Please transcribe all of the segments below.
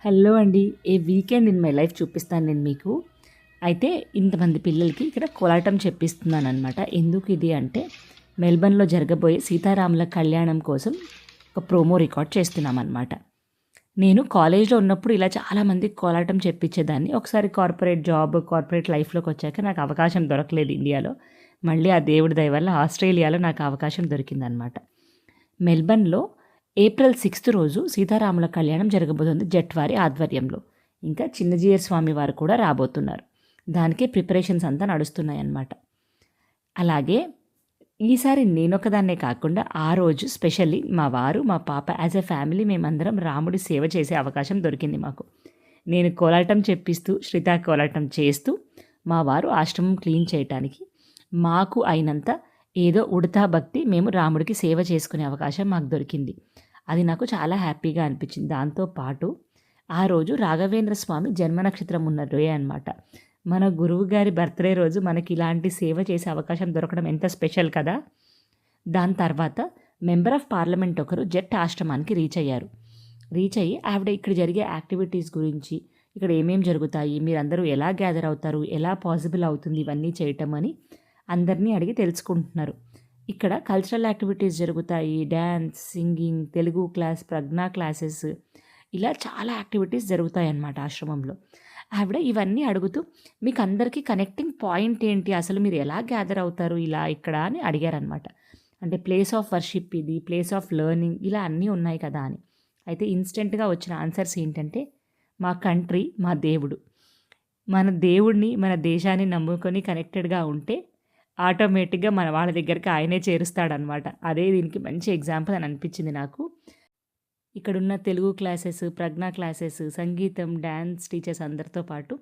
Hello అండి. ఏ weekend in my life చూపిస్తాను నేను మీకు. అయితే ఇంతమంది పిల్లలకి ఇక్కడ కోలాటం చెప్పిస్తున్నాననమాట. ఎందుకు ఇది అంటే మెల్బర్న్‌లో జరగబోయే సీతారాముల కళ్యాణం కోసం ఒక ప్రోమో రికార్డ్ చేస్తున్నామనమాట. నేను కాలేజ్‌లో ఉన్నప్పుడు ఇలా చాలామందికి కోలాటం చెప్పించేదాన్ని. ఒకసారి కార్పొరేట్ లైఫ్‌లోకి వచ్చాక నాకు అవకాశం దొరకలేదు ఇండియాలో. మళ్ళీ ఆ దేవుడి దయ వల్ల ఆస్ట్రేలియాలో నాకు అవకాశం దొరికిందనమాట. మెల్బర్న్‌లో ఏప్రిల్ 6 రోజు సీతారాముల కళ్యాణం జరగబోతుంది జట్వారి ఆధ్వర్యంలో. ఇంకా చిన్నజీయర్ స్వామి వారు కూడా రాబోతున్నారు. దానికే ప్రిపరేషన్స్ అంతా నడుస్తున్నాయన్నమాట. అలాగే ఈసారి నేనొక్కదాన్నే కాకుండా ఆ రోజు స్పెషల్లీ మా వారు, మా పాప యాజ్ ఎ ఫ్యామిలీ మేమందరం రాముడి సేవ చేసే అవకాశం దొరికింది మాకు. నేను కోలాటం చెప్పిస్తూ, శ్రితా కోలాటం చేస్తూ, మా వారు ఆశ్రమం క్లీన్ చేయటానికి మాకు అయినంత ఏదో ఉడతా భక్తి మేము రాముడికి సేవ చేసుకునే అవకాశం మాకు దొరికింది. అది నాకు చాలా హ్యాపీగా అనిపించింది. దాంతోపాటు ఆ రోజు రాఘవేంద్ర స్వామి జన్మ నక్షత్రం ఉన్న డే అనమాట. మన గురువు గారి బర్త్డే రోజు మనకి ఇలాంటి సేవ చేసే అవకాశం దొరకడం ఎంత స్పెషల్ కదా. దాని తర్వాత మెంబర్ ఆఫ్ పార్లమెంట్ ఒకరు జట్ ఆశ్రమానికి రీచ్ అయ్యి ఆవిడ ఇక్కడ జరిగే యాక్టివిటీస్ గురించి, ఇక్కడ ఏమేమి జరుగుతాయి, మీరందరూ ఎలా గ్యాదర్ అవుతారు, ఎలా పాసిబుల్ అవుతుంది ఇవన్నీ చేయటం అని అందరినీ అడిగి తెలుసుకుంటున్నారు. ఇక్కడ కల్చరల్ యాక్టివిటీస్ జరుగుతాయి. డ్యాన్స్, సింగింగ్, తెలుగు క్లాస్, ప్రజ్ఞా క్లాసెస్, ఇలా చాలా యాక్టివిటీస్ జరుగుతాయన్నమాట ఆశ్రమంలో. ఆవిడ ఇవన్నీ అడుగుతూ మీకు అందరికీ కనెక్టింగ్ పాయింట్ ఏంటి, అసలు మీరు ఎలా గ్యాదర్ అవుతారు ఇలా ఇక్కడ అని అడిగారనమాట. అంటే ప్లేస్ ఆఫ్ వర్షిప్ ఇది, ప్లేస్ ఆఫ్ లెర్నింగ్, ఇలా అన్నీ ఉన్నాయి కదా అని. అయితే ఇన్స్టెంట్గా వచ్చిన ఆన్సర్స్ ఏంటంటే మా కంట్రీ మా దేవుడు. మన దేవుడిని, మన దేశాన్ని నమ్ముకొని కనెక్టెడ్గా ఉంటే ఆటోమేటిక్‌గా మన వాళ్ళ దగ్గరికి ఆయనే చేరుస్తాడనమాట. అదే దీనికి మంచి ఎగ్జాంపుల్ అని అనిపించింది నాకు. ఇక్కడున్న తెలుగు క్లాసెస్, ప్రజ్ఞా క్లాసెస్, సంగీతం, డాన్స్ టీచర్స్ అందరితో పాటు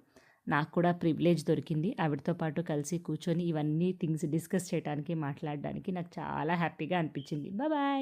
నాకు కూడా ప్రివిలేజ్ దొరికింది. ఆవిడతో పాటు కలిసి కూర్చొని ఇవన్నీ థింగ్స్ డిస్కస్ చేయడానికి, మాట్లాడడానికి నాకు చాలా హ్యాపీగా అనిపించింది. బాయ్.